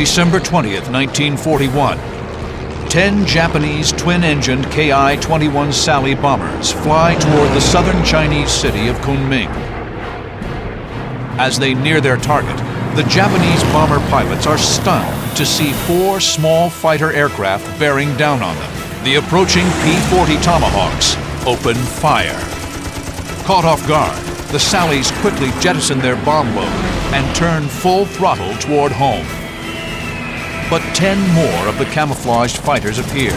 December 20th, 1941. 10 Japanese twin-engined Ki-21 Sally bombers fly toward the southern Chinese city of Kunming. As they near their target, the Japanese bomber pilots are stunned to see 4 small fighter aircraft bearing down on them. The approaching P-40 Tomahawks open fire. Caught off guard, the Sallies quickly jettison their bomb load and turn full throttle toward home. But 10 more of the camouflaged fighters appear.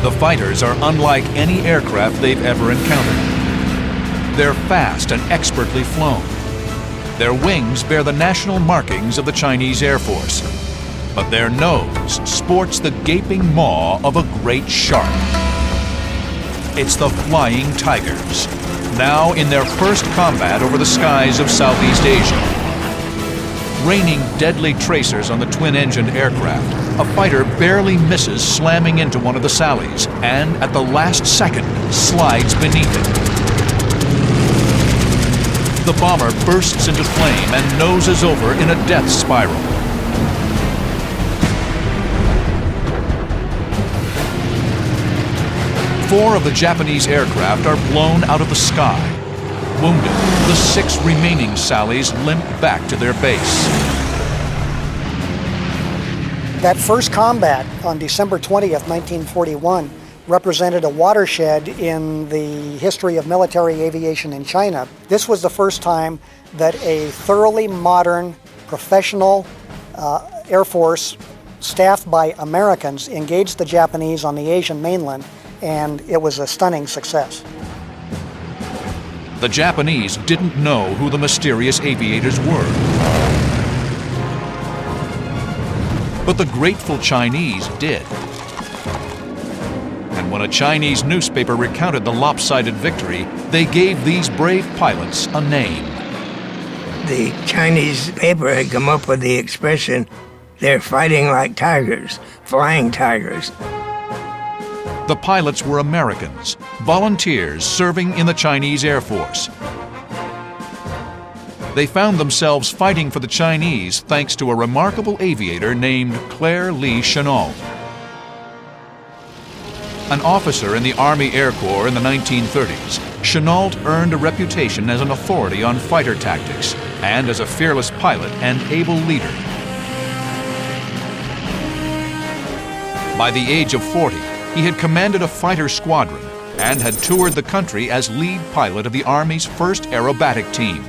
The fighters are unlike any aircraft they've ever encountered. They're fast and expertly flown. Their wings bear the national markings of the Chinese Air Force, but their nose sports the gaping maw of a great shark. It's the Flying Tigers, now in their first combat over the skies of Southeast Asia. Raining deadly tracers on the twin-engined aircraft, a fighter barely misses slamming into one of the Sallies and, at the last second, slides beneath it. The bomber bursts into flame and noses over in a death spiral. Four of the Japanese aircraft are blown out of the sky. Wounded, the 6 remaining Sallies limp back to their base. That first combat on December 20th, 1941, represented a watershed in the history of military aviation in China. This was the first time that a thoroughly modern, professional Air Force staffed by Americans engaged the Japanese on the Asian mainland, and it was a stunning success. The Japanese didn't know who the mysterious aviators were. But the grateful Chinese did. And when a Chinese newspaper recounted the lopsided victory, they gave these brave pilots a name. The Chinese paper had come up with the expression, "They're fighting like tigers, flying tigers." The pilots were Americans, volunteers serving in the Chinese Air Force. They found themselves fighting for the Chinese thanks to a remarkable aviator named Claire Lee Chennault. An officer in the Army Air Corps in the 1930s, Chennault earned a reputation as an authority on fighter tactics and as a fearless pilot and able leader. By the age of 40, he had commanded a fighter squadron and had toured the country as lead pilot of the Army's first aerobatic team.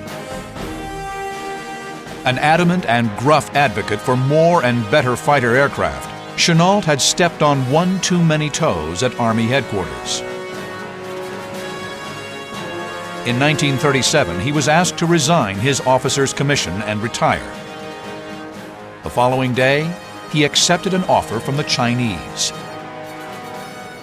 An adamant and gruff advocate for more and better fighter aircraft, Chennault had stepped on one too many toes at Army headquarters. In 1937, he was asked to resign his officer's commission and retire. The following day, he accepted an offer from the Chinese.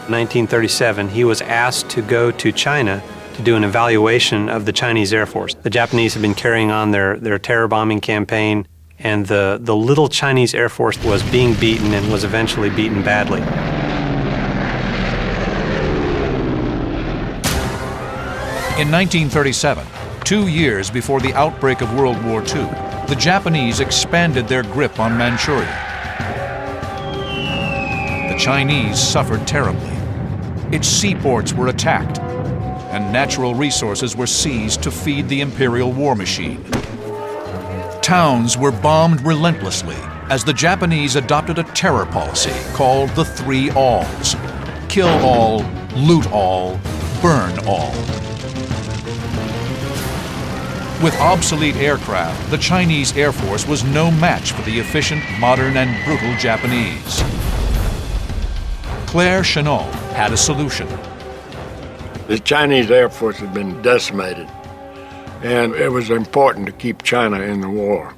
In 1937, he was asked to go to China to do an evaluation of the Chinese Air Force. The Japanese had been carrying on their terror bombing campaign, and the little Chinese Air Force was being beaten and was eventually beaten badly. In 1937, 2 years before the outbreak of World War II, the Japanese expanded their grip on Manchuria. The Chinese suffered terribly. Its seaports were attacked, and natural resources were seized to feed the imperial war machine. Towns were bombed relentlessly as the Japanese adopted a terror policy called the 3 Alls: kill all, loot all, burn all. With obsolete aircraft, the Chinese Air Force was no match for the efficient, modern, and brutal Japanese. Claire Chennault had a solution. The Chinese Air Force had been decimated, and it was important to keep China in the war.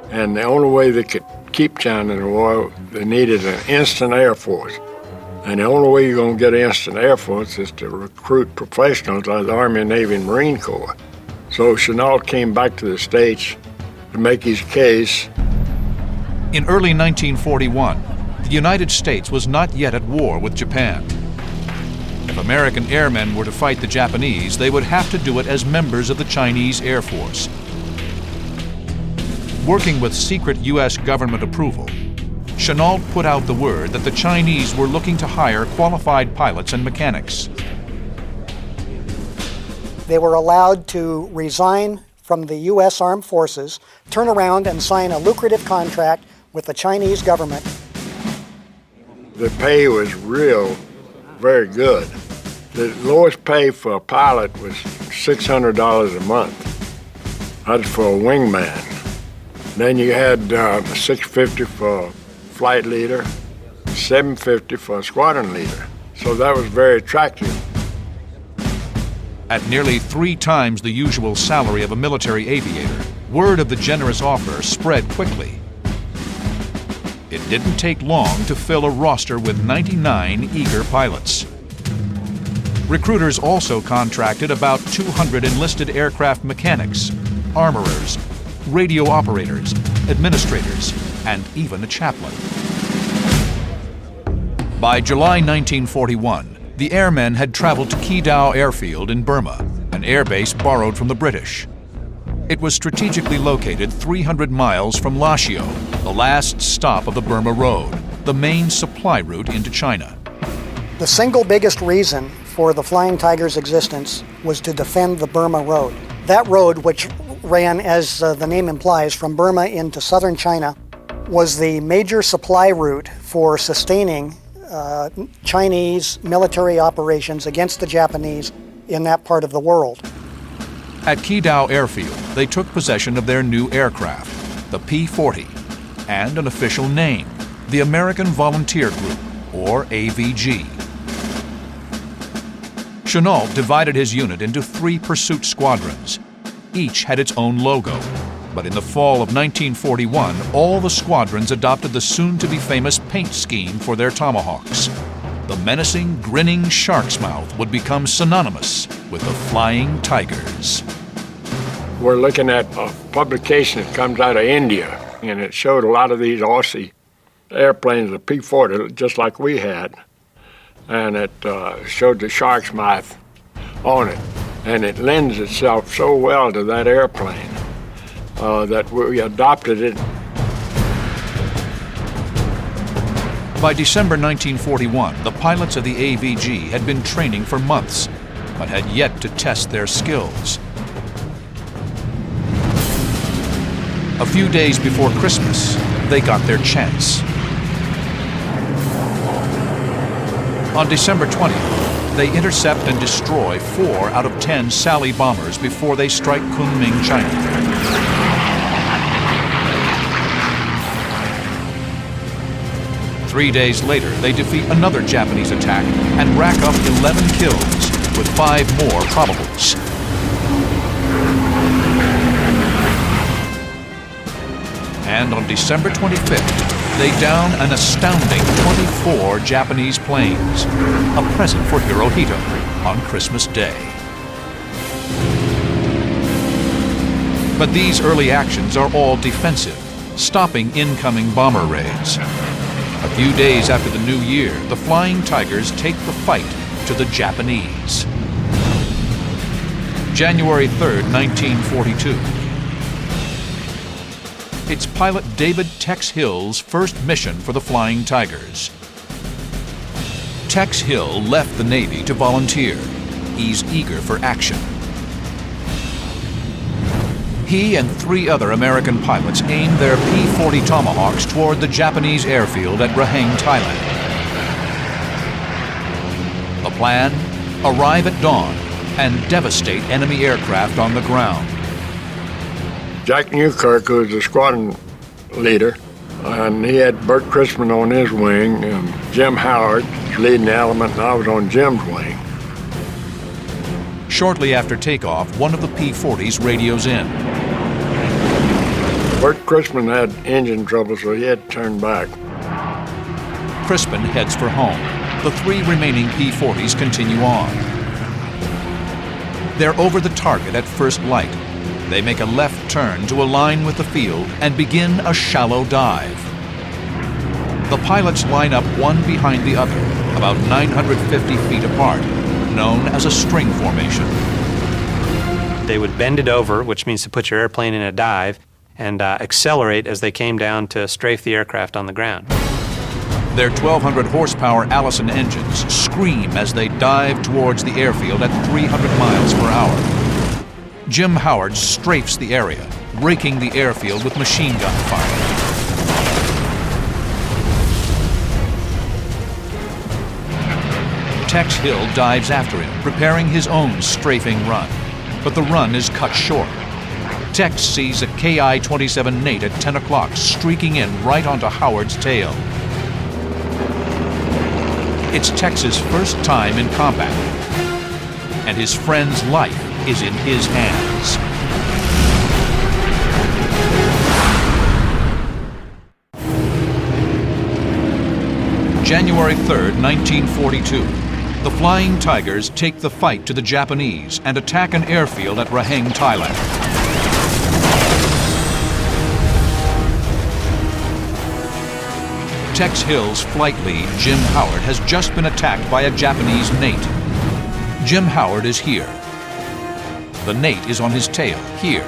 And the only way they could keep China in the war, they needed an instant Air Force. And the only way you're going to get an instant Air Force is to recruit professionals like the Army, Navy, and Marine Corps. So Chennault came back to the States to make his case. In early 1941, the United States was not yet at war with Japan. If American airmen were to fight the Japanese, they would have to do it as members of the Chinese Air Force. Working with secret U.S. government approval, Chennault put out the word that the Chinese were looking to hire qualified pilots and mechanics. They were allowed to resign from the U.S. Armed Forces, turn around and sign a lucrative contract with the Chinese government. The pay was very good. The lowest pay for a pilot was $600 a month. That's for a wingman. Then you had $650 for flight leader, $750 for a squadron leader. So that was very attractive. At nearly 3 times the usual salary of a military aviator, word of the generous offer spread quickly. It didn't take long to fill a roster with 99 eager pilots. Recruiters also contracted about 200 enlisted aircraft mechanics, armorers, radio operators, administrators, and even a chaplain. By July 1941, the airmen had traveled to Qidao Airfield in Burma, an airbase borrowed from the British. It was strategically located 300 miles from Lashio, the last stop of the Burma Road, the main supply route into China. The single biggest reason for the Flying Tiger's existence was to defend the Burma Road. That road, which ran, as the name implies, from Burma into southern China, was the major supply route for sustaining Chinese military operations against the Japanese in that part of the world. At Qidao Airfield, they took possession of their new aircraft, the P-40, and an official name, the American Volunteer Group, or AVG. Chennault divided his unit into 3 pursuit squadrons. Each had its own logo, but in the fall of 1941, all the squadrons adopted the soon-to-be famous paint scheme for their Tomahawks. The menacing, grinning shark's mouth would become synonymous with the Flying Tigers. We're looking at a publication that comes out of India, and it showed a lot of these Aussie airplanes, the P-40, just like we had, and it showed the shark's mouth on it, and it lends itself so well to that airplane that we adopted it. By December 1941, the pilots of the AVG had been training for months, but had yet to test their skills. A few days before Christmas, they got their chance. On December 20th, they intercept and destroy 4 out of 10 Sally bombers before they strike Kunming, China. Three days later, they defeat another Japanese attack and rack up 11 kills, with 5 more probables. And on December 25th, they down an astounding 24 Japanese planes, a present for Hirohito on Christmas Day. But these early actions are all defensive, stopping incoming bomber raids. A few days after the new year, the Flying Tigers take the fight to the Japanese. January 3rd, 1942. It's pilot David Tex Hill's first mission for the Flying Tigers. Tex Hill left the Navy to volunteer. He's eager for action. He and 3 other American pilots aimed their P-40 Tomahawks toward the Japanese airfield at Raheng, Thailand. The plan? Arrive at dawn and devastate enemy aircraft on the ground. Jack Newkirk, who was the squadron leader, and he had Bert Christman on his wing, and Jim Howard leading the element, and I was on Jim's wing. Shortly after takeoff, one of the P-40s radios in. Bert Christman had engine trouble, so he had to turn back. Crispin heads for home. The 3 remaining P-40s continue on. They're over the target at first light. They make a left turn to align with the field and begin a shallow dive. The pilots line up one behind the other, about 950 feet apart, known as a string formation. They would bend it over, which means to put your airplane in a dive, and accelerate as they came down to strafe the aircraft on the ground. Their 1,200 horsepower Allison engines scream as they dive towards the airfield at 300 miles per hour. Jim Howard strafes the area, raking the airfield with machine gun fire. Tex Hill dives after him, preparing his own strafing run, but the run is cut short. Tex sees a Ki-27 Nate at 10 o'clock streaking in right onto Howard's tail. It's Tex's first time in combat, and his friend's life is in his hands. January 3rd, 1942. The Flying Tigers take the fight to the Japanese and attack an airfield at Raheng, Thailand. Tex Hill's flight lead, Jim Howard, has just been attacked by a Japanese Nate. Jim Howard is here. The Nate is on his tail, here.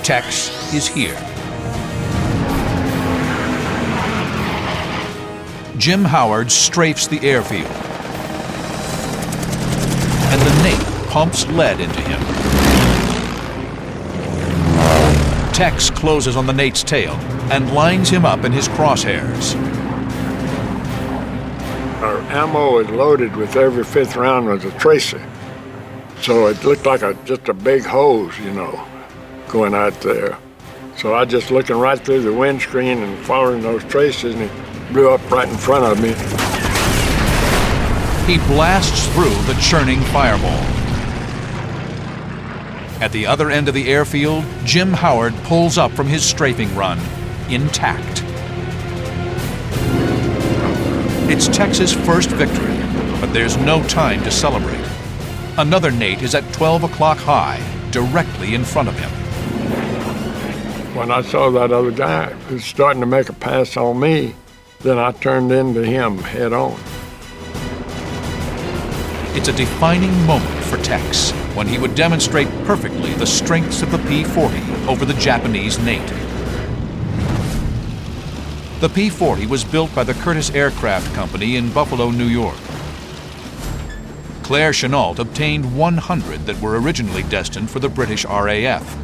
Tex is here. Jim Howard strafes the airfield, and the Nate pumps lead into him. Tex closes on the Nate's tail and lines him up in his crosshairs. Our ammo is loaded with every fifth round was a tracer. So it looked like just a big hose, you know, going out there. So I just looking right through the windscreen and following those tracers, and it blew up right in front of me. He blasts through the churning fireball. At the other end of the airfield, Jim Howard pulls up from his strafing run, intact. It's Tex's first victory, but there's no time to celebrate. Another Nate is at 12 o'clock high, directly in front of him. When I saw that other guy who was starting to make a pass on me, then I turned into him head on. It's a defining moment for Tex when he would demonstrate perfectly the strengths of the P-40 over the Japanese Nate. The P-40 was built by the Curtiss Aircraft Company in Buffalo, New York. Claire Chennault obtained 100 that were originally destined for the British RAF.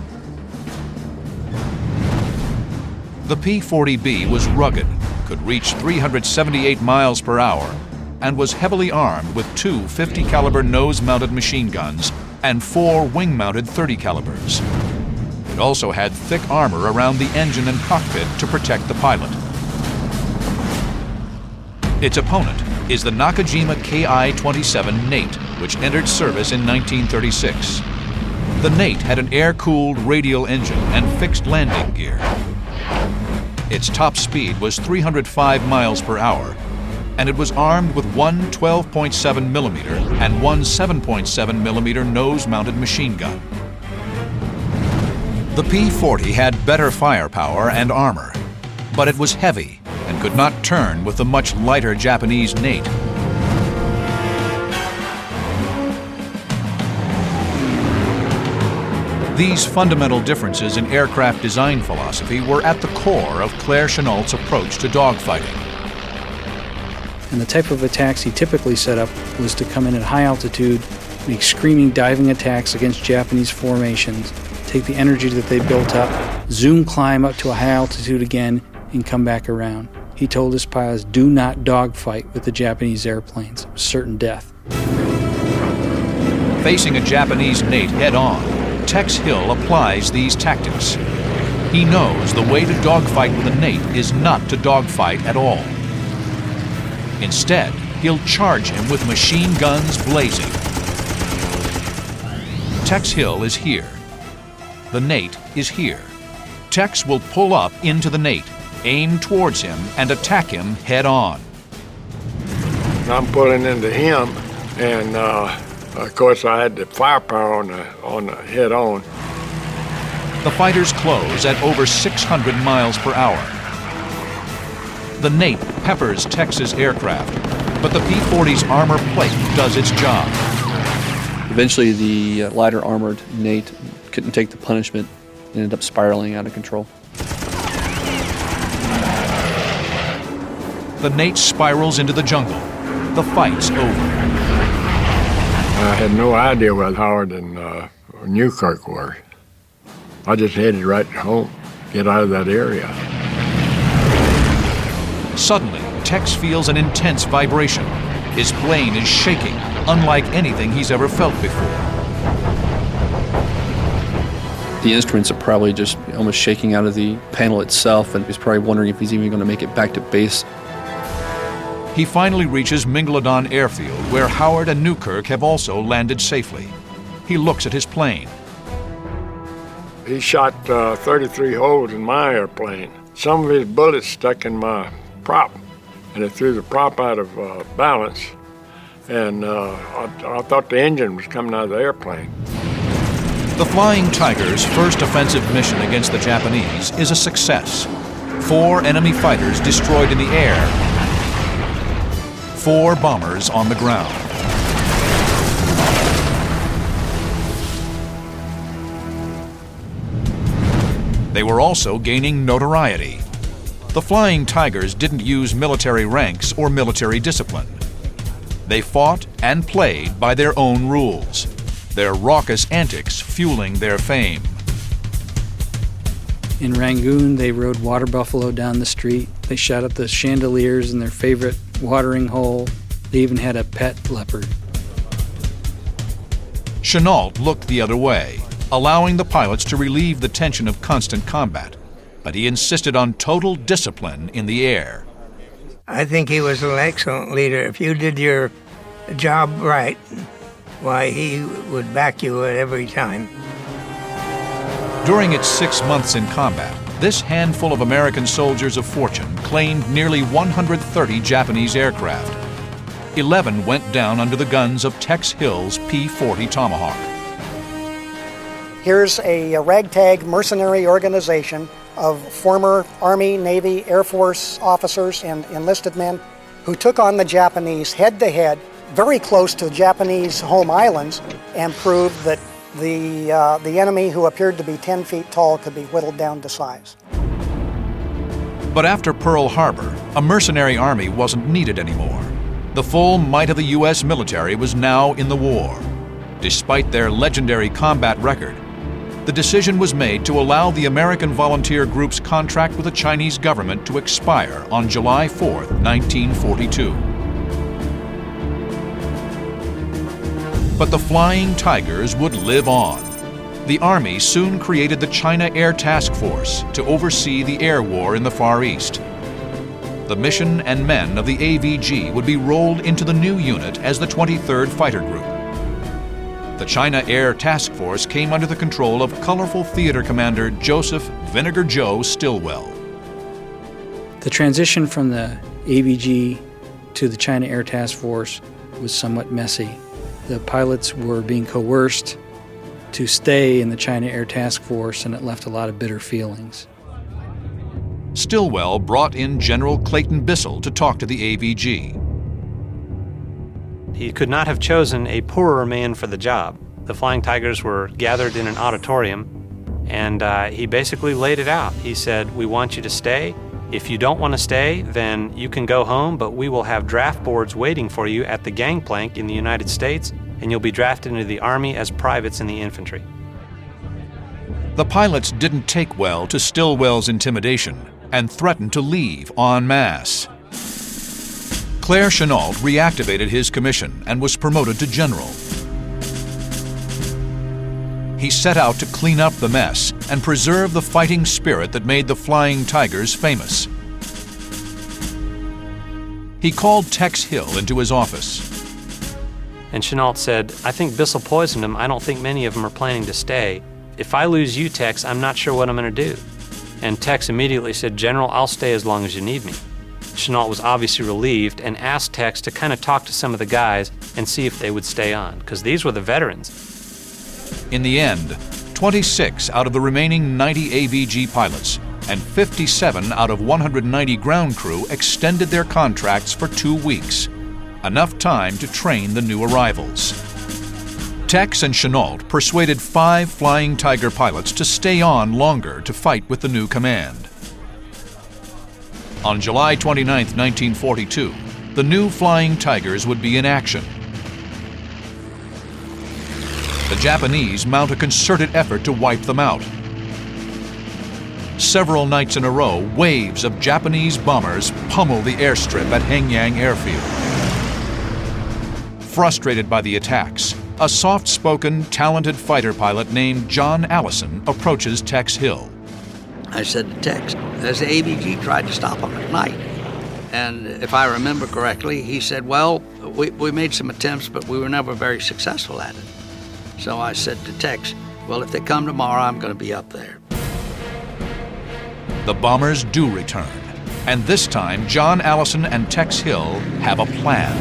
The P-40B was rugged, could reach 378 miles per hour, and was heavily armed with two 50 caliber nose-mounted machine guns and four wing-mounted 30 calibers. It also had thick armor around the engine and cockpit to protect the pilot. Its opponent is the Nakajima Ki-27 Nate, which entered service in 1936. The Nate had an air-cooled radial engine and fixed landing gear. Its top speed was 305 miles per hour, and it was armed with one 12.7 millimeter and one 7.7 millimeter nose-mounted machine gun. The P-40 had better firepower and armor, but it was heavy and could not turn with the much lighter Japanese Nate. These fundamental differences in aircraft design philosophy were at the core of Claire Chennault's approach to dogfighting. And the type of attacks he typically set up was to come in at high altitude, make screaming diving attacks against Japanese formations, take the energy that they built up, zoom climb up to a high altitude again, and come back around. He told his pilots, do not dogfight with the Japanese airplanes. It was certain death. Facing a Japanese Nate head-on, Tex Hill applies these tactics. He knows the way to dogfight with a Nate is not to dogfight at all. Instead, he'll charge him with machine guns blazing. Tex Hill is here. The Nate is here. Tex will pull up into the Nate, aim towards him, and attack him head-on. I'm pulling into him, and of course I had the firepower on the head-on. The fighters close at over 600 miles per hour. The Nate peppers Tex's aircraft, but the P-40's armor plate does its job. Eventually, the lighter armored Nate couldn't take the punishment and ended up spiraling out of control. The Nate spirals into the jungle. The fight's over. I had no idea where Howard and Newkirk were. I just headed right home, get out of that area. Suddenly, Tex feels an intense vibration. His plane is shaking, unlike anything he's ever felt before. The instruments are probably just almost shaking out of the panel itself, and he's probably wondering if he's even going to make it back to base. He finally reaches Mingaladon Airfield, where Howard and Newkirk have also landed safely. He looks at his plane. He shot 33 holes in my airplane. Some of his bullets stuck in my prop, and it threw the prop out of balance, and I thought the engine was coming out of the airplane. The Flying Tiger's first offensive mission against the Japanese is a success. 4 enemy fighters destroyed in the air, 4 bombers on the ground. They were also gaining notoriety. The Flying Tigers didn't use military ranks or military discipline. They fought and played by their own rules, their raucous antics fueling their fame. In Rangoon, they rode water buffalo down the street. They shot up the chandeliers in their favorite watering hole. They even had a pet leopard. Chenault looked the other way, allowing the pilots to relieve the tension of constant combat, but he insisted on total discipline in the air. I think he was an excellent leader. If you did your job right, why, he would back you at every time. During its 6 months in combat, this handful of American soldiers of fortune claimed nearly 130 Japanese aircraft. 11 went down under the guns of Tex Hill's P-40 Tomahawk. Here's a ragtag mercenary organization of former Army, Navy, Air Force officers and enlisted men who took on the Japanese head-to-head, very close to the Japanese home islands, and proved that the enemy, who appeared to be 10 feet tall, could be whittled down to size. But after Pearl Harbor, a mercenary army wasn't needed anymore. The full might of the U.S. military was now in the war. Despite their legendary combat record, the decision was made to allow the American Volunteer Group's contract with the Chinese government to expire on July 4, 1942. But the Flying Tigers would live on. The Army soon created the China Air Task Force to oversee the air war in the Far East. The mission and men of the AVG would be rolled into the new unit as the 23rd Fighter Group. The China Air Task Force came under the control of colorful theater commander Joseph Vinegar Joe Stilwell. The transition from the AVG to the China Air Task Force was somewhat messy. The pilots were being coerced to stay in the China Air Task Force, and it left a lot of bitter feelings. Stilwell brought in General Clayton Bissell to talk to the AVG. He could not have chosen a poorer man for the job. The Flying Tigers were gathered in an auditorium, and he basically laid it out. He said, "We want you to stay. If you don't want to stay, then you can go home, but we will have draft boards waiting for you at the gangplank in the United States, and you'll be drafted into the Army as privates in the infantry." The pilots didn't take well to Stilwell's intimidation and threatened to leave en masse. Claire Chenault reactivated his commission and was promoted to general. He set out to clean up the mess and preserve the fighting spirit that made the Flying Tigers famous. He called Tex Hill into his office. And Chenault said, "I think Bissell poisoned them. I don't think many of them are planning to stay. If I lose you, Tex, I'm not sure what I'm going to do." And Tex immediately said, "General, I'll stay as long as you need me." Chenault was obviously relieved and asked Tex to kind of talk to some of the guys and see if they would stay on, because these were the veterans. In the end, 26 out of the remaining 90 AVG pilots and 57 out of 190 ground crew extended their contracts for 2 weeks, enough time to train the new arrivals. Tex and Chenault persuaded 5 Flying Tiger pilots to stay on longer to fight with the new command. On July 29, 1942, the new Flying Tigers would be in action. The Japanese mount a concerted effort to wipe them out. Several nights in a row, waves of Japanese bombers pummel the airstrip at Hengyang Airfield. Frustrated by the attacks, a soft-spoken, talented fighter pilot named John Allison approaches Tex Hill. I said to Tex, as the AVG tried to stop him at night. And if I remember correctly, he said, well, we made some attempts, but we were never very successful at it. So I said to Tex, well, if they come tomorrow, I'm going to be up there. The bombers do return, and this time John Allison and Tex Hill have a plan.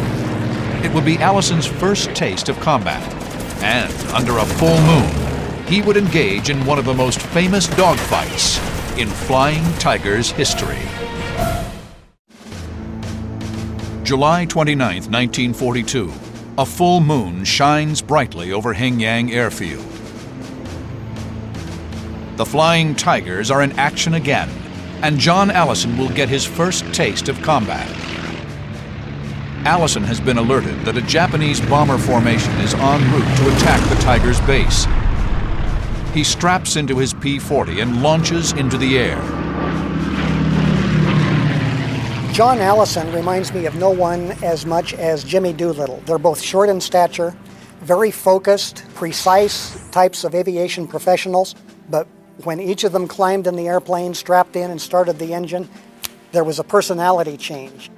It would be Allison's first taste of combat, and under a full moon, he would engage in one of the most famous dogfights in Flying Tiger's history. July 29, 1942, a full moon shines brightly over Hengyang Airfield. The Flying Tigers are in action again, and John Allison will get his first taste of combat. Allison has been alerted that a Japanese bomber formation is en route to attack the Tigers' base. He straps into his P-40 and launches into the air. John Allison reminds me of no one as much as Jimmy Doolittle. They're both short in stature, very focused, precise types of aviation professionals, but when each of them climbed in the airplane, strapped in and started the engine, there was a personality change.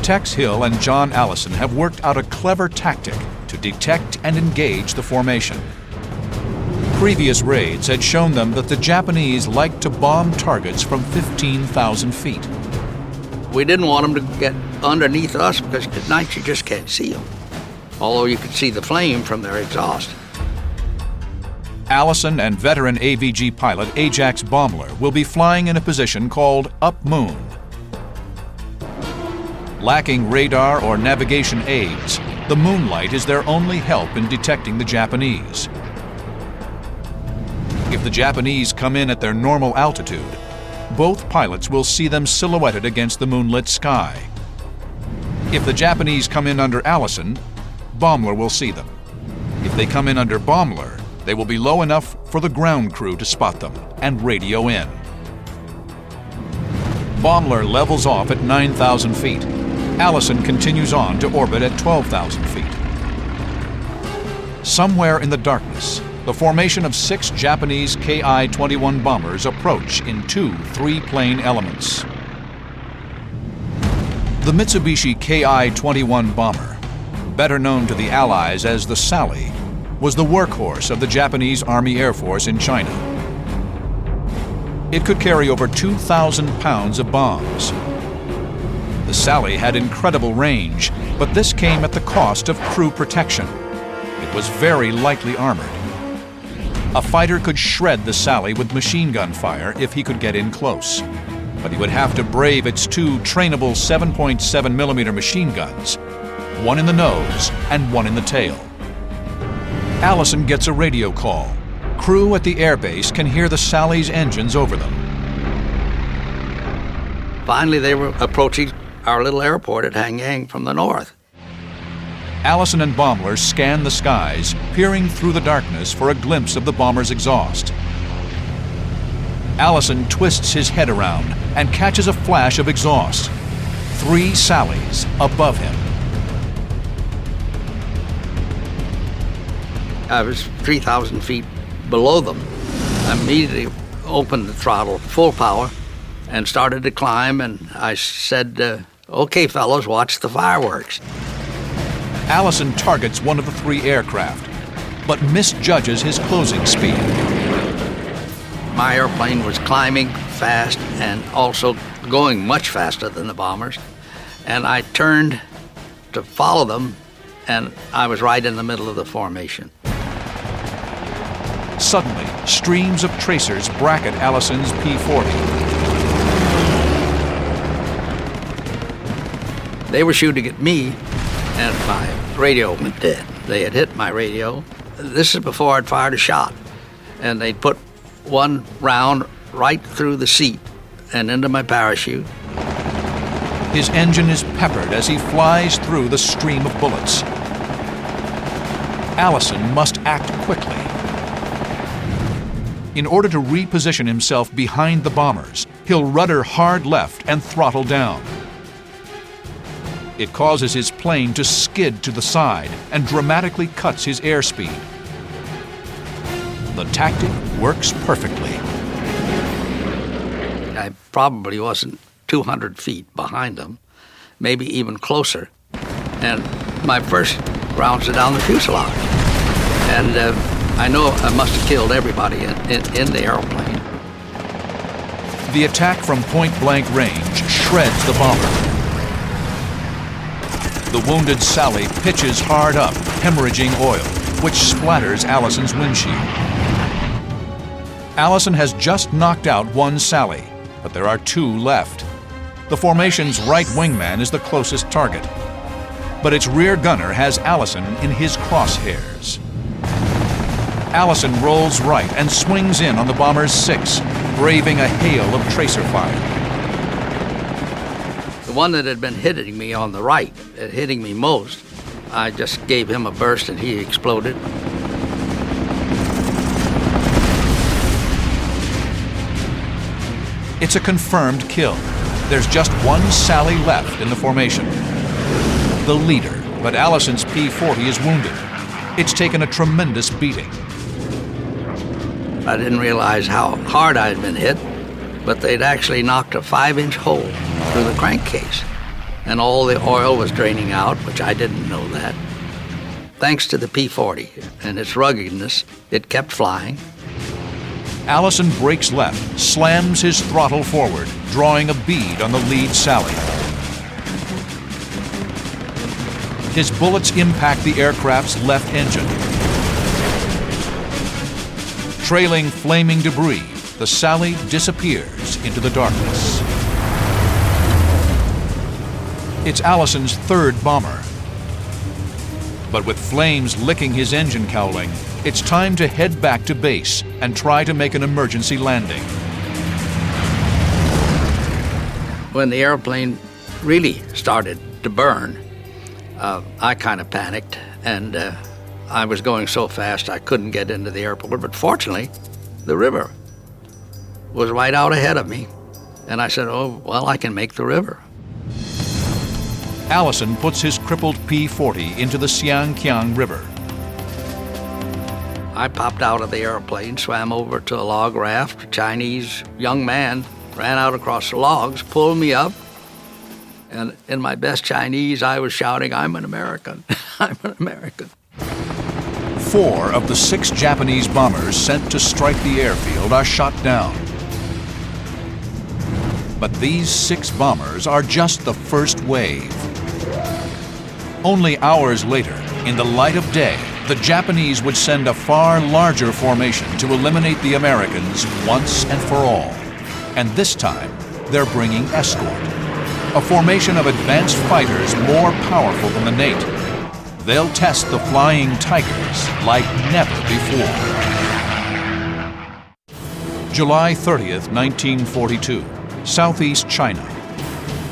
Tex Hill and John Allison have worked out a clever tactic to detect and engage the formation. Previous raids had shown them that the Japanese liked to bomb targets from 15,000 feet. We didn't want them to get underneath us because at night you just can't see them, although you could see the flame from their exhaust. Allison and veteran AVG pilot Ajax Baumler will be flying in a position called up moon. Lacking radar or navigation aids, the moonlight is their only help in detecting the Japanese. If the Japanese come in at their normal altitude, both pilots will see them silhouetted against the moonlit sky. If the Japanese come in under Allison, Baumler will see them. If they come in under Baumler, they will be low enough for the ground crew to spot them and radio in. Baumler levels off at 9,000 feet. Allison continues on to orbit at 12,000 feet. Somewhere in the darkness, the formation of 6 Japanese Ki-21 bombers approach in 2 3-plane elements. The Mitsubishi Ki-21 bomber, better known to the Allies as the Sally, was the workhorse of the Japanese Army Air Force in China. It could carry over 2,000 pounds of bombs. The Sally had incredible range, but this came at the cost of crew protection. It was very lightly armored. A fighter could shred the Sally with machine gun fire if he could get in close, but he would have to brave its 2 trainable 7.7mm machine guns, one in the nose and one in the tail. Allison gets a radio call. Crew at the airbase can hear the Sally's engines over them. Finally, they were approaching our little airport at Hengyang from the north. Allison and Baumler scan the skies, peering through the darkness for a glimpse of the bomber's exhaust. Allison twists his head around and catches a flash of exhaust. 3 Sallys above him. I was 3,000 feet below them. I immediately opened the throttle full power and started to climb, and I said, okay, fellows, watch the fireworks. Allison targets one of the 3 aircraft, but misjudges his closing speed. My airplane was climbing fast and also going much faster than the bombers, and I turned to follow them, and I was right in the middle of the formation. Suddenly, streams of tracers bracket Allison's P-40. They were shooting at me, and my radio went dead. They had hit my radio. This is before I'd fired a shot. And they'd put one round right through the seat and into my parachute. His engine is peppered as he flies through the stream of bullets. Allison must act quickly. In order to reposition himself behind the bombers, he'll rudder hard left and throttle down. It causes his plane to skid to the side and dramatically cuts his airspeed. The tactic works perfectly. I probably wasn't 200 feet behind them, maybe even closer. And my first rounds are down the fuselage. And I know I must have killed everybody in the airplane. The attack from point-blank range shreds the bomber. The wounded Sally pitches hard up, hemorrhaging oil, which splatters Allison's windshield. Allison has just knocked out one Sally, but there are two left. The formation's right wingman is the closest target, but its rear gunner has Allison in his crosshairs. Allison rolls right and swings in on the bomber's six, braving a hail of tracer fire. The one that had been hitting me on the right, hitting me most, I just gave him a burst and he exploded. It's a confirmed kill. There's just one Sally left in the formation. The leader, but Allison's P-40 is wounded. It's taken a tremendous beating. I didn't realize how hard I'd been hit, but they'd actually knocked a 5-inch hole through the crankcase, and all the oil was draining out, which I didn't know that. Thanks to the P-40 and its ruggedness, it kept flying. Allison brakes left, slams his throttle forward, drawing a bead on the lead Sally. His bullets impact the aircraft's left engine. Trailing flaming debris, the Sally disappears into the darkness. It's Allison's third bomber. But with flames licking his engine cowling, it's time to head back to base and try to make an emergency landing. When the airplane really started to burn, I kind of panicked, and I was going so fast I couldn't get into the airport. But fortunately, the river was right out ahead of me, and I said, oh, well, I can make the river. Allison puts his crippled P-40 into the Xiangqiang River. I popped out of the airplane, swam over to a log raft. A Chinese young man ran out across the logs, pulled me up, and in my best Chinese, I was shouting, I'm an American, I'm an American. 4 of the 6 Japanese bombers sent to strike the airfield are shot down. But these 6 bombers are just the first wave. Only hours later, in the light of day, the Japanese would send a far larger formation to eliminate the Americans once and for all. And this time, they're bringing escort. A formation of advanced fighters more powerful than the Nate. They'll test the Flying Tigers like never before. July 30th, 1942, Southeast China.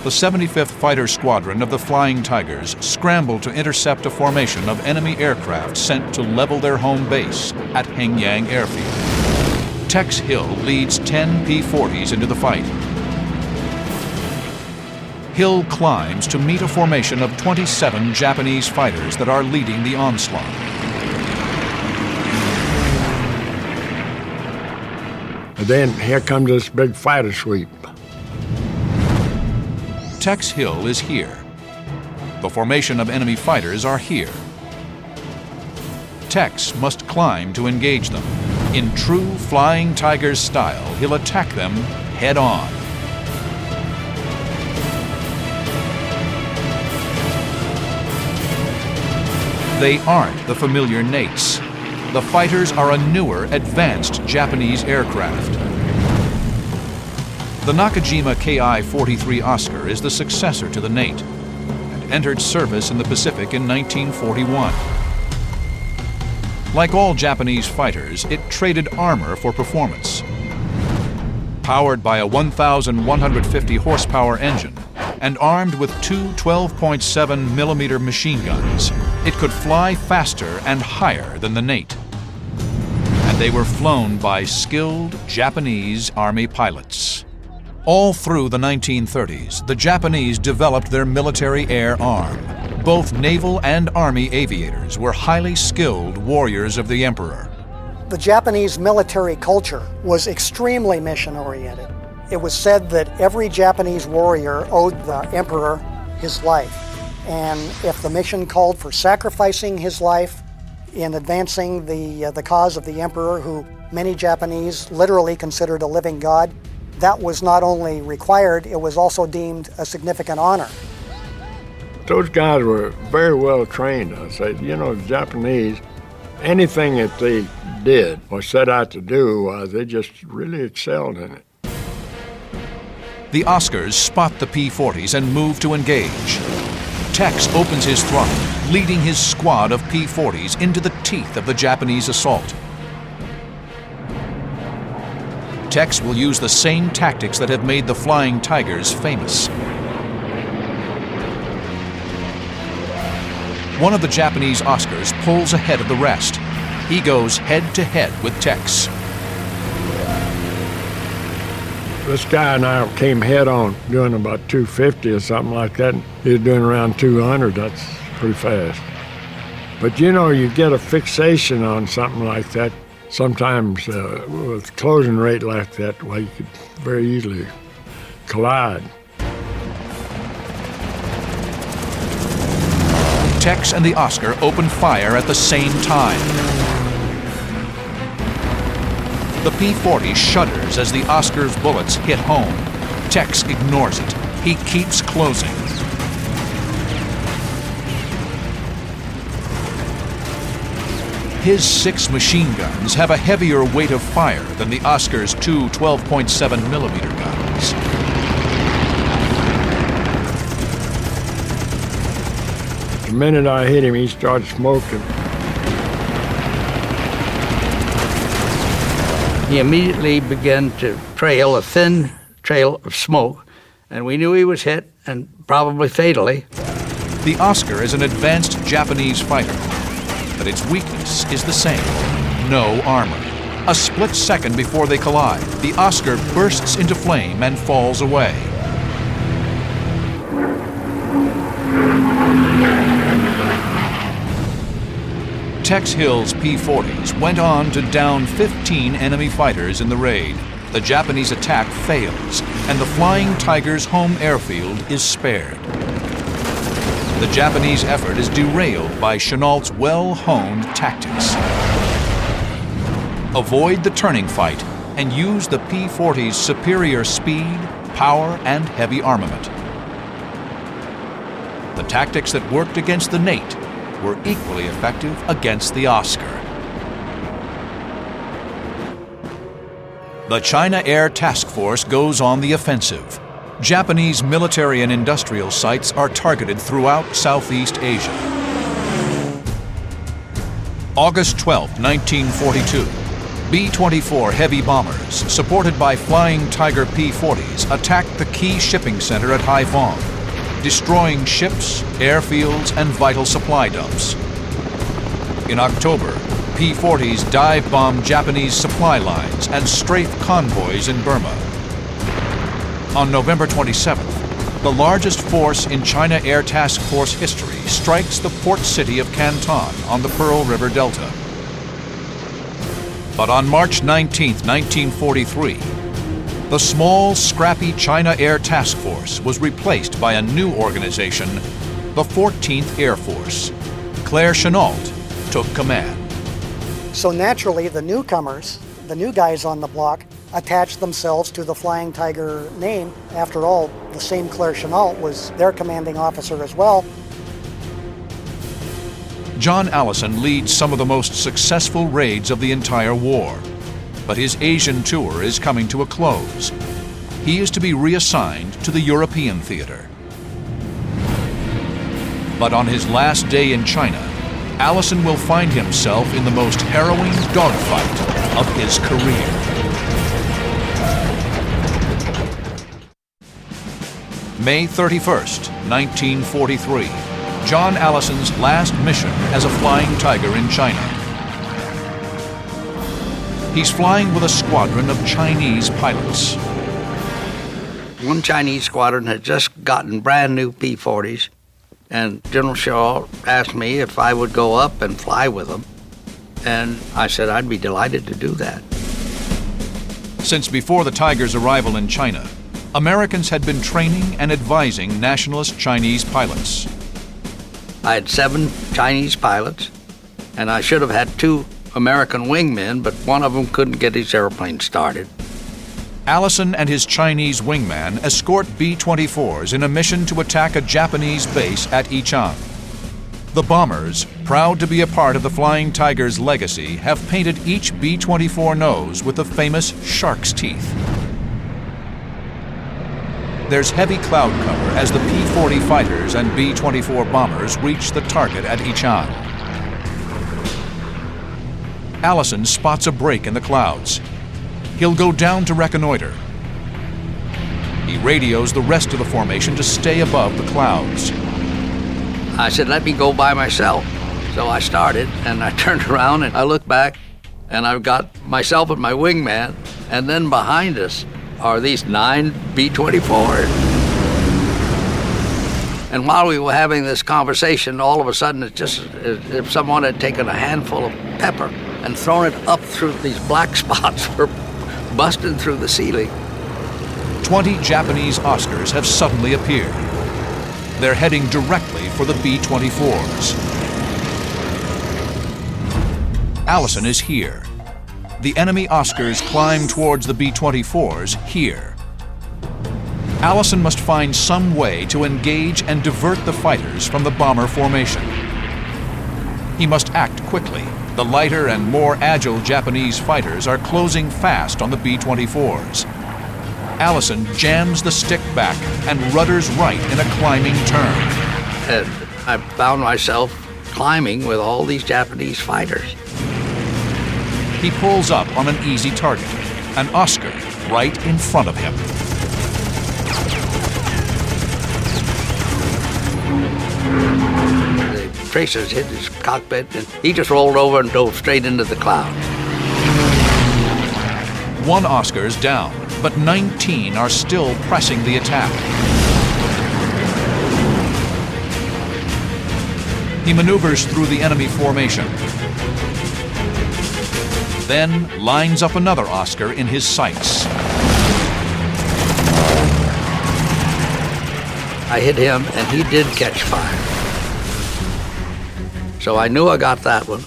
The 75th Fighter Squadron of the Flying Tigers scrambled to intercept a formation of enemy aircraft sent to level their home base at Hengyang Airfield. Tex Hill leads 10 P-40s into the fight. Hill climbs to meet a formation of 27 Japanese fighters that are leading the onslaught. And then here comes this big fighter sweep. Tex Hill is here. The formation of enemy fighters are here. Tex must climb to engage them. In true Flying Tigers style, he'll attack them head on. They aren't the familiar Nates. The fighters are a newer, advanced Japanese aircraft. The Nakajima Ki-43 Oscar is the successor to the Nate and entered service in the Pacific in 1941. Like all Japanese fighters, it traded armor for performance. Powered by a 1,150 horsepower engine and armed with two 12.7 millimeter machine guns, it could fly faster and higher than the Nate. And they were flown by skilled Japanese Army pilots. All through the 1930s, the Japanese developed their military air arm. Both naval and Army aviators were highly skilled warriors of the Emperor. The Japanese military culture was extremely mission-oriented. It was said that every Japanese warrior owed the Emperor his life. And if the mission called for sacrificing his life in advancing the cause of the Emperor, who many Japanese literally considered a living god, that was not only required, it was also deemed a significant honor. Those guys were very well trained. I said, you know, the Japanese, anything that they did or set out to do, they just really excelled in it. The Oscars spot the P-40s and move to engage. Tex opens his throttle, leading his squad of P-40s into the teeth of the Japanese assault. Tex will use the same tactics that have made the Flying Tigers famous. One of the Japanese Oscars pulls ahead of the rest. He goes head-to-head with Tex. This guy and I came head-on, doing about 250 or something like that. He was doing around 200. That's pretty fast. But you know, you get a fixation on something like that. Sometimes with a closing rate like that, well, you could very easily collide. Tex and the Oscar open fire at the same time. The P-40 shudders as the Oscar's bullets hit home. Tex ignores it. He keeps closing. His 6 machine guns have a heavier weight of fire than the Oscar's two 12.7 millimeter guns. The minute I hit him, he started smoking. He immediately began to trail a thin trail of smoke, and we knew he was hit, and probably fatally. The Oscar is an advanced Japanese fighter, but its weakness is the same: no armor. A split second before they collide, the Oscar bursts into flame and falls away. Tex Hill's P-40s went on to down 15 enemy fighters in the raid. The Japanese attack fails, and the Flying Tigers' home airfield is spared. The Japanese effort is derailed by Chennault's well-honed tactics. Avoid the turning fight and use the P-40's superior speed, power, and heavy armament. The tactics that worked against the Nate were equally effective against the Oscar. The China Air Task Force goes on the offensive. Japanese military and industrial sites are targeted throughout Southeast Asia. August 12, 1942. B-24 heavy bombers, supported by Flying Tiger P-40s, attacked the key shipping center at Haiphong, destroying ships, airfields, and vital supply dumps. In October, P-40s dive-bombed Japanese supply lines and strafed convoys in Burma. On November 27th, the largest force in China Air Task Force history strikes the port city of Canton on the Pearl River Delta. But on March 19, 1943, the small, scrappy China Air Task Force was replaced by a new organization, the 14th Air Force. Claire Chennault took command. So naturally, the newcomers, the new guys on the block, attached themselves to the Flying Tiger name. After all, the same Claire Chennault was their commanding officer as well. John Allison leads some of the most successful raids of the entire war, but his Asian tour is coming to a close. He is to be reassigned to the European theater. But on his last day in China, Allison will find himself in the most harrowing dogfight of his career. May 31st, 1943. John Allison's last mission as a flying tiger in China. He's flying with a squadron of Chinese pilots. One Chinese squadron had just gotten brand new P-40s, and General Shaw asked me if I would go up and fly with them. And I said I'd be delighted to do that. Since before the Tiger's arrival in China, Americans had been training and advising nationalist Chinese pilots. I had 7 Chinese pilots, and I should have had 2 American wingmen, but one of them couldn't get his airplane started. Allison and his Chinese wingman escort B-24s in a mission to attack a Japanese base at Ichang. The bombers, proud to be a part of the Flying Tiger's legacy, have painted each B-24 nose with the famous shark's teeth. There's heavy cloud cover as the P-40 fighters and B-24 bombers reach the target at Ichang. Allison spots a break in the clouds. He'll go down to reconnoiter. He radios the rest of the formation to stay above the clouds. I said, let me go by myself. So I started, and I turned around, and I looked back, and I've got myself and my wingman, and then behind us are these 9 B-24s. And while we were having this conversation, all of a sudden, it's just as if someone had taken a handful of pepper and thrown it up through these black spots were busting through the ceiling. 20 Japanese Oscars have suddenly appeared. They're heading directly for the B-24s. Allison is here. The enemy Oscars climb towards the B-24s here. Allison must find some way to engage and divert the fighters from the bomber formation. He must act quickly. The lighter and more agile Japanese fighters are closing fast on the B-24s. Allison jams the stick back and rudders right in a climbing turn. And I found myself climbing with all these Japanese fighters. He pulls up on an easy target, an Oscar right in front of him. The tracers hit his cockpit, and he just rolled over and dove straight into the cloud. One Oscar's down, but 19 are still pressing the attack. He maneuvers through the enemy formation, then lines up another Oscar in his sights. I hit him, and he did catch fire. So I knew I got that one.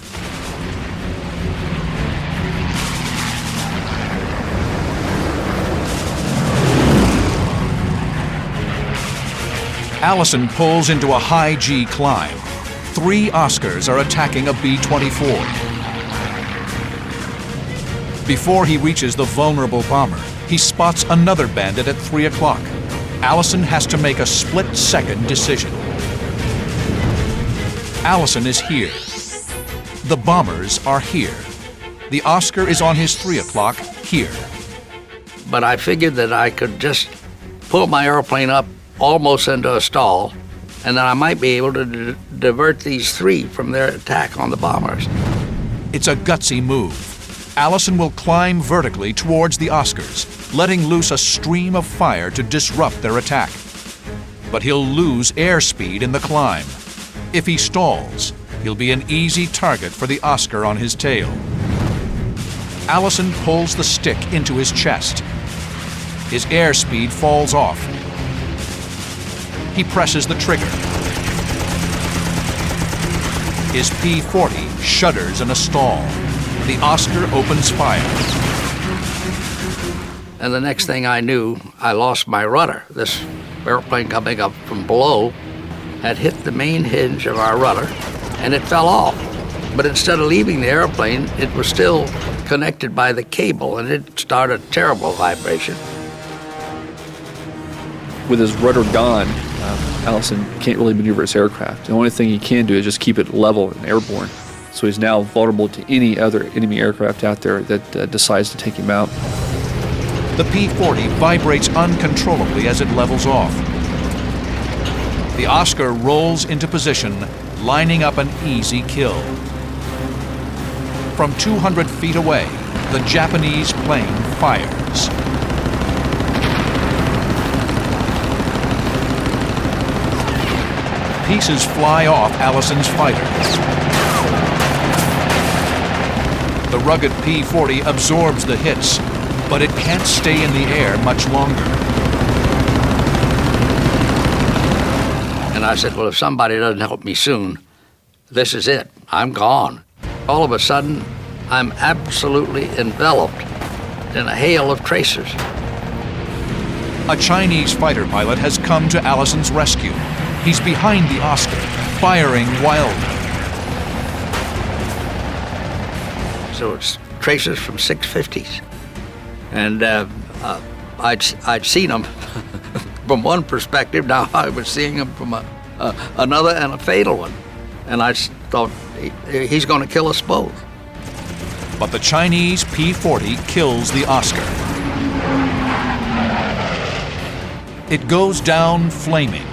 Allison pulls into a high G climb. 3 Oscars are attacking a B-24. Before he reaches the vulnerable bomber, he spots another bandit at 3 o'clock. Allison has to make a split-second decision. Allison is here. The bombers are here. The Oscar is on his 3 o'clock here. But I figured that I could just pull my airplane up almost into a stall, and then I might be able to divert these 3 from their attack on the bombers. It's a gutsy move. Allison will climb vertically towards the Oscars, letting loose a stream of fire to disrupt their attack. But he'll lose airspeed in the climb. If he stalls, he'll be an easy target for the Oscar on his tail. Allison pulls the stick into his chest. His airspeed falls off. He presses the trigger. His P-40 shudders in a stall. The Oscar opens fire. And the next thing I knew, I lost my rudder. This airplane coming up from below had hit the main hinge of our rudder, and it fell off. But instead of leaving the airplane, it was still connected by the cable, and it started a terrible vibration. With his rudder gone, Allison can't really maneuver his aircraft. The only thing he can do is just keep it level and airborne. So he's now vulnerable to any other enemy aircraft out there that decides to take him out. The P-40 vibrates uncontrollably as it levels off. The Oscar rolls into position, lining up an easy kill. From 200 feet away, the Japanese plane fires. Pieces fly off Allison's fighters. The rugged P-40 absorbs the hits, but it can't stay in the air much longer. And I said, well, if somebody doesn't help me soon, this is it. I'm gone. All of a sudden, I'm absolutely enveloped in a hail of tracers. A Chinese fighter pilot has come to Allison's rescue. He's behind the Oscar, firing wildly. So it's tracers from 650s. And I'd seen them from one perspective. Now I was seeing them from another, and a fatal one. And I thought, he's going to kill us both. But the Chinese P-40 kills the Oscar. It goes down flaming.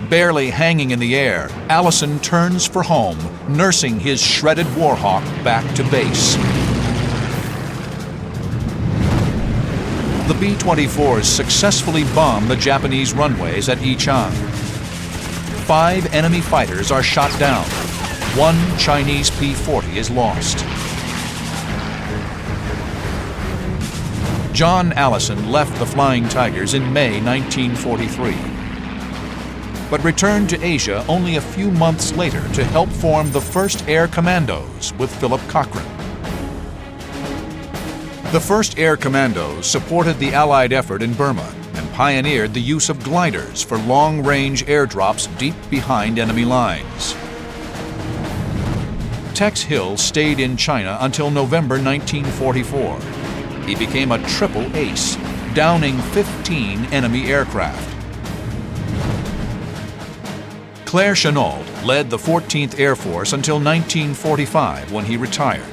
Barely hanging in the air, Allison turns for home, nursing his shredded Warhawk back to base. The B-24s successfully bomb the Japanese runways at Yichang. 5 enemy fighters are shot down. 1 Chinese P-40 is lost. John Allison left the Flying Tigers in May 1943. But returned to Asia only a few months later to help form the 1st Air Commandos with Philip Cochrane. The 1st Air Commandos supported the Allied effort in Burma and pioneered the use of gliders for long-range airdrops deep behind enemy lines. Tex Hill stayed in China until November 1944. He became a triple ace, downing 15 enemy aircraft. Claire Chennault led the 14th Air Force until 1945, when he retired.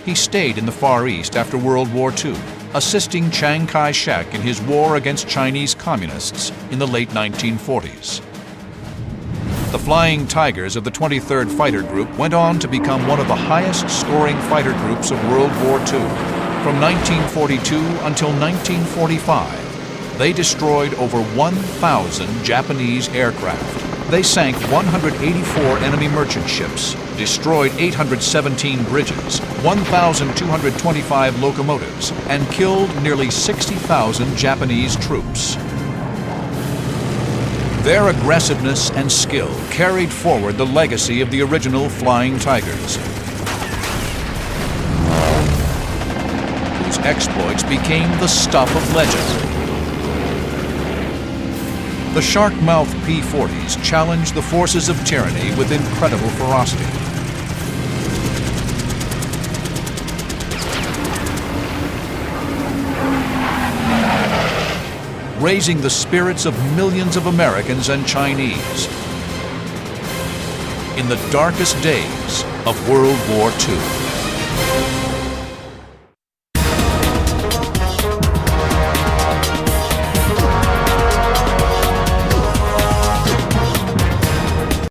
He stayed in the Far East after World War II, assisting Chiang Kai-shek in his war against Chinese communists in the late 1940s. The Flying Tigers of the 23rd Fighter Group went on to become one of the highest-scoring fighter groups of World War II. From 1942 until 1945, they destroyed over 1,000 Japanese aircraft. They sank 184 enemy merchant ships, destroyed 817 bridges, 1,225 locomotives, and killed nearly 60,000 Japanese troops. Their aggressiveness and skill carried forward the legacy of the original Flying Tigers, whose exploits became the stuff of legend. The shark-mouthed P-40s challenged the forces of tyranny with incredible ferocity. Raising the spirits of millions of Americans and Chinese in the darkest days of World War II.